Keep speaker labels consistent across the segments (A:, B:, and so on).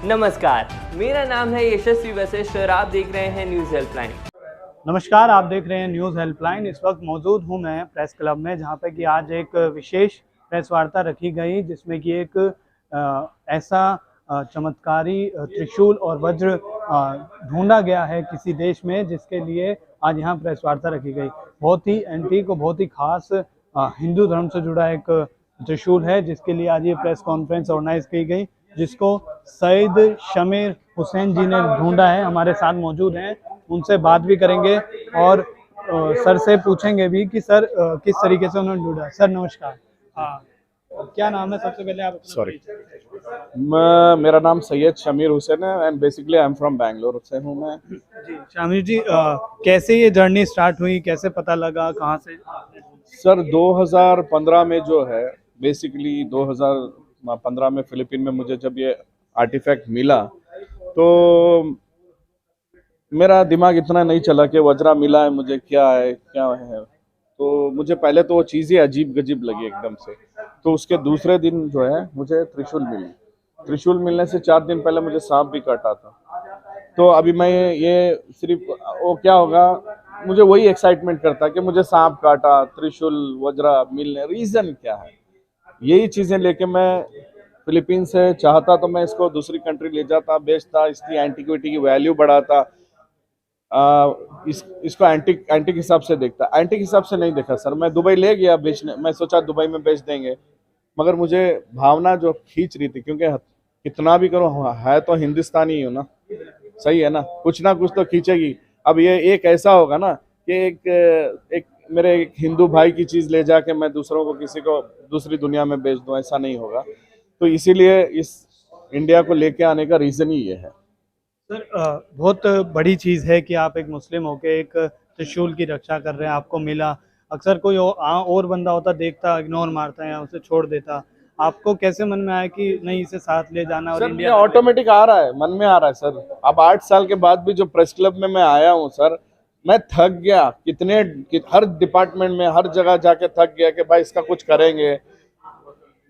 A: नमस्कार, मेरा नाम है यशस्वी वशिष्ठ और आप देख रहे हैं न्यूज़ हेल्पलाइन।
B: नमस्कार, आप देख रहे हैं न्यूज़ हेल्पलाइन। इस वक्त मौजूद हूं मैं प्रेस क्लब में, जहां पे कि आज एक विशेष प्रेस वार्ता रखी गई, जिसमें कि एक ऐसा चमत्कारी त्रिशूल और वज्र ढूंढा गया है किसी देश में, जिसके लिए आज यहां प्रेस वार्ता रखी गई। बहुत ही एंटीक और बहुत ही खास हिंदू धर्म से जुड़ा एक त्रिशूल है, जिसके लिए आज ये प्रेस कॉन्फ्रेंस ऑर्गेनाइज की गई, जिसको सईद शमीर हुसैन जी ने ढूंढा है। हमारे साथ मौजूद हैं, उनसे बात भी करेंगे और सर से पूछेंगे भी कि सर किस तरीके से उन्होंने ढूंढा। सर नमस्कार, क्या नाम है सबसे पहले आप?
C: सॉरी, मेरा नाम सैयद शमीर हुसैन है and basically I am from Bangalore से हूँ मैं।
B: जी शमीर जी, कैसे ये जर्नी स्टार्ट हुई, कैसे पता लगा, कहाँ से?
C: सर 2015 में जो है, बेसिकली 2015 में फिलीपीन में मुझे जब ये आर्टिफैक्ट मिला तो मेरा दिमाग इतना नहीं चला कि वज्रा मिला है मुझे, क्या है क्या है। तो मुझे पहले तो वो चीज़ें अजीब गजीब लगी एकदम से। तो उसके दूसरे दिन जो है मुझे त्रिशूल मिली। त्रिशूल मिलने से 4 दिन पहले मुझे सांप भी काटा था। तो अभी मैं ये सिर्फ वो क्या होगा, मुझे वही एक्साइटमेंट करता है कि मुझे सांप काटा, त्रिशूल वज्रा मिलने, रीज़न क्या है। यही चीज़ें लेके मैं फिलीपीन से चाहता तो मैं इसको दूसरी कंट्री ले जाता, बेचता, इसकी एंटिक्विटी की वैल्यू बढ़ाता, इसको एंटिक हिसाब से देखता। एंटिक हिसाब से नहीं देखा सर, मैं दुबई ले गया बेचने, मैं सोचा दुबई में बेच देंगे, मगर मुझे भावना जो खींच रही थी, क्योंकि कितना भी करो है तो हिंदुस्तानी ही हो ना, सही है ना, कुछ ना कुछ तो खींचेगी। अब ये एक ऐसा होगा ना कि एक मेरे एक हिंदू भाई की चीज़ ले जाके मैं दूसरों को, किसी को दूसरी दुनिया में बेच दूँ, ऐसा नहीं होगा। तो इसीलिए इस इंडिया को लेके आने का रीज़न ही ये है।
B: सर बहुत बड़ी चीज़ है कि आप एक मुस्लिम होके एक त्रिशूल की रक्षा कर रहे हैं, आपको मिला। अक्सर कोई और बंदा होता, देखता, इग्नोर मारता है या उसे छोड़ देता। आपको कैसे मन में आया कि नहीं, इसे साथ ले जाना? और
C: सर
B: इंडिया
C: ऑटोमेटिक आ रहा है, मन में आ रहा है सर। अब 8 साल के बाद भी जो प्रेस क्लब में मैं आया हूँ सर, मैं थक गया। हर डिपार्टमेंट में हर जगह जाके थक गया कि भाई इसका कुछ करेंगे।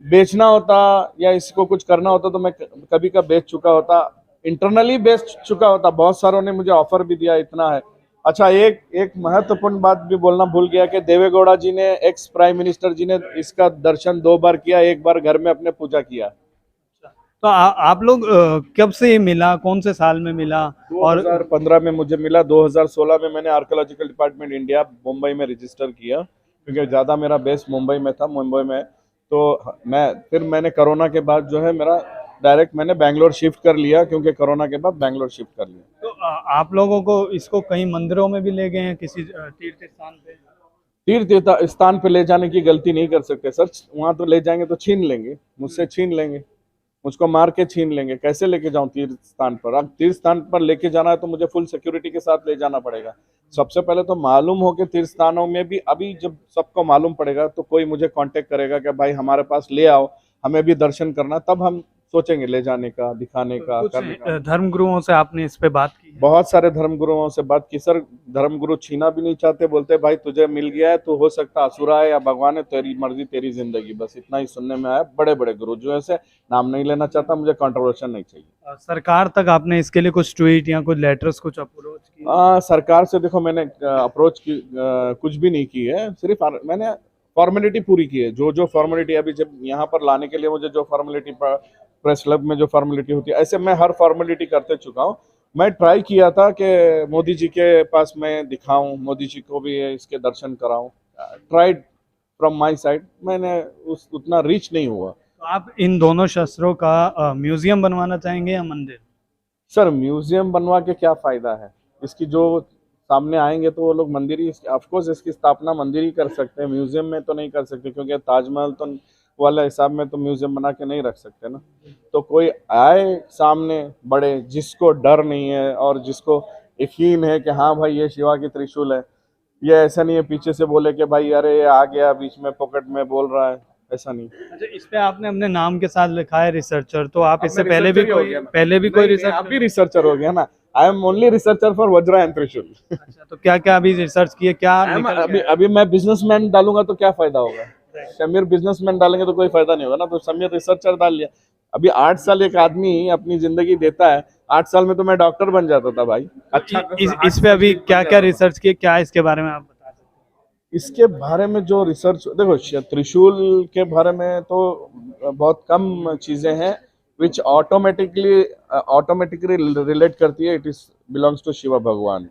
C: बेचना होता या इसको कुछ करना होता तो मैं कभी का बेच चुका होता, इंटरनली बेच चुका होता। बहुत सारों ने मुझे ऑफर भी दिया, इतना है। अच्छा, एक महत्वपूर्ण बात भी बोलना भूल गया कि देवेगौड़ा जी ने, एक्स प्राइम मिनिस्टर जी ने इसका दर्शन 2 बार किया, 1 बार घर में अपने पूजा किया।
B: तो आप लोग कब से ये मिला, कौन से साल में मिला?
C: 2015 में मुझे मिला। 2016 में मैंने आर्कियोलॉजिकल डिपार्टमेंट इंडिया मुंबई में रजिस्टर किया, क्योंकि ज़्यादा मेरा बेस मुंबई में था। मुंबई में तो मैंने कोरोना के बाद जो है मेरा डायरेक्ट मैंने बैंगलोर शिफ्ट कर लिया, क्योंकि कोरोना के बाद बैंगलोर शिफ्ट कर लिया।
B: तो आप लोगों को इसको कहीं मंदिरों में भी ले गए हैं, किसी तीर्थ स्थान पे?
C: तीर्थ स्थान पे ले जाने की गलती नहीं कर सकते सर। वहाँ तो ले जाएंगे तो छीन लेंगे, मुझसे छीन लेंगे, मुझको मार के छीन लेंगे। कैसे लेके जाऊं तीर्थ स्थान पर? अब तीर्थ स्थान पर लेके जाना है तो मुझे फुल सिक्योरिटी के साथ ले जाना पड़ेगा। सबसे पहले तो मालूम हो कि तीर्थ स्थानों में भी अभी जब सबको मालूम पड़ेगा तो कोई मुझे कांटेक्ट करेगा कि भाई हमारे पास ले आओ, हमें भी दर्शन करना, तब हम सोचेंगे ले जाने का, दिखाने का, करने का।
B: धर्मगुरुओं से आपने इस पे बात की?
C: बहुत सारे धर्मगुरुओं से बात की सर। धर्मगुरु छीना भी नहीं चाहते, बोलते भाई तुझे मिल गया है, तू हो सकता असुरा है या भगवान है, तेरी मर्जी तेरी जिंदगी, बस इतना ही सुनने में आया। बड़े बड़े गुरु जो ऐसे, नाम नहीं लेना चाहता, मुझे कंट्रोवर्शन नहीं चाहिए।
B: सरकार तक आपने इसके लिए कुछ ट्वीट या कुछ लेटर्स, कुछ अप्रोच की?
C: सरकार से देखो मैंने अप्रोच की, कुछ भी नहीं की है। सिर्फ मैंने फॉर्मेलिटी पूरी की है। जो फॉर्मेलिटी अभी जब यहाँ पर लाने के लिए मुझे जो फॉर्मेलिटी प्रेस क्लब में जो फॉर्मेलिटी होती है, ऐसे मैं हर फॉर्मेलिटी करते चुका हूँ। मैं ट्राई किया था कि मोदी जी के पास मैं दिखाऊं, मोदी जी को भी इसके दर्शन कराऊं। ट्राइड फ्रॉम माय साइड, मैंने उतना रीच नहीं हुआ।
B: तो आप इन दोनों शस्त्रों का म्यूजियम बनवाना चाहेंगे या मंदिर?
C: सर म्यूजियम बनवा के क्या फ़ायदा है? इसकी जो सामने आएंगे तो वो लोग मंदिर ही, ऑफकोर्स इसकी स्थापना मंदिर ही कर सकते हैं, म्यूजियम में तो नहीं कर सकते, क्योंकि ताजमहल तो वाला हिसाब में तो म्यूजियम बना के नहीं रख सकते ना। तो कोई आए सामने बड़े, जिसको डर नहीं है और जिसको यकीन है कि हाँ भाई ये शिवा की त्रिशूल है, ये ऐसा नहीं है पीछे से बोले कि भाई अरे ये आ गया बीच में पॉकेट में बोल रहा है, ऐसा नहीं।
B: अच्छा, इस पे आपने अपने नाम के साथ लिखा है रिसर्चर, तो आप इससे पहले भी कोई रिसर्च?
C: अभी रिसर्चर हो गया ना। I am only researcher for Vajra and त्रिशूल।
B: अच्छा, तो क्या क्या अभी रिसर्च किए, क्या
C: अभी मैं बिजनेसमैन डालूंगा तो क्या फायदा होगा? शमीर बिजनेसमैन डालेंगे तो कोई फायदा नहीं होगा ना, तो शमीर रिसर्चर डाल लिया। अभी 8 साल एक आदमी अपनी जिंदगी देता है, 8 साल में तो मैं डॉक्टर बन जाता था भाई। अच्छा
B: इस पे अभी क्या क्या रिसर्च किए, क्या इसके बारे में आप बता सकते हैं?
C: इसके बारे में जो रिसर्च, देखो त्रिशूल के बारे में तो बहुत कम चीजें हैं विच ऑटोमेटिकली रिलेट करती है, it is belongs to Shiva भगवान।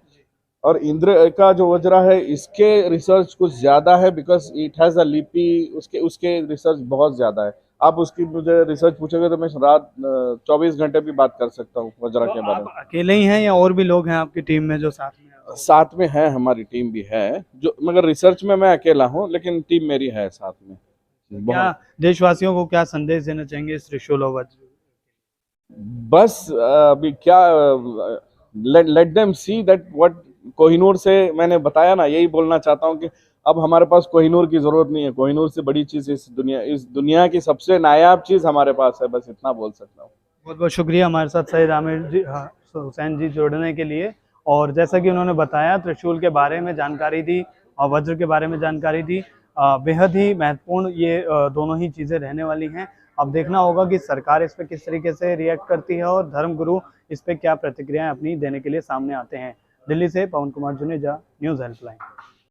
C: और इंद्र का जो वज्रा है इसके रिसर्च कुछ ज्यादा है, बिकॉज इट हैज अ लिपि, उसके रिसर्च बहुत ज्यादा है। आप उसकी मुझे रिसर्च पूछोगे तो मैं रात 24 घंटे भी बात कर सकता हूँ वज्रा
B: तो
C: के बारे
B: आप
C: में।
B: अकेले ही हैं या और भी लोग हैं आपकी टीम में जो साथ में हैं?
C: साथ में है, हमारी टीम भी है, जो मगर रिसर्च में मैं अकेला हूँ, लेकिन टीम मेरी है साथ में
B: क्या
C: बहुत।
B: देशवासियों को क्या संदेश देना चाहेंगे इस त्रिशूल और वज्र?
C: बस अभी क्या, let them see that what Kohinoor से मैंने बताया ना, यही बोलना चाहता हूँ कि अब हमारे पास कोहिनूर की जरूरत नहीं है। कोहिनूर से बड़ी चीज इस दुनिया की सबसे नायाब चीज हमारे पास है, बस इतना बोल सकता हूँ।
B: बहुत बहुत शुक्रिया हमारे साथ सईद आमिर जी, हुसैन जी जुड़ने के लिए। और जैसा कि उन्होंने बताया, त्रिशूल के बारे में जानकारी दी और वज्र के बारे में जानकारी दी। बेहद ही महत्वपूर्ण ये दोनों ही चीज़ें रहने वाली हैं। अब देखना होगा कि सरकार इस पर किस तरीके से रिएक्ट करती है और धर्मगुरु इस पर क्या प्रतिक्रियाएं अपनी देने के लिए सामने आते हैं। दिल्ली से पवन कुमार जुनेजा, न्यूज़ हेल्पलाइन।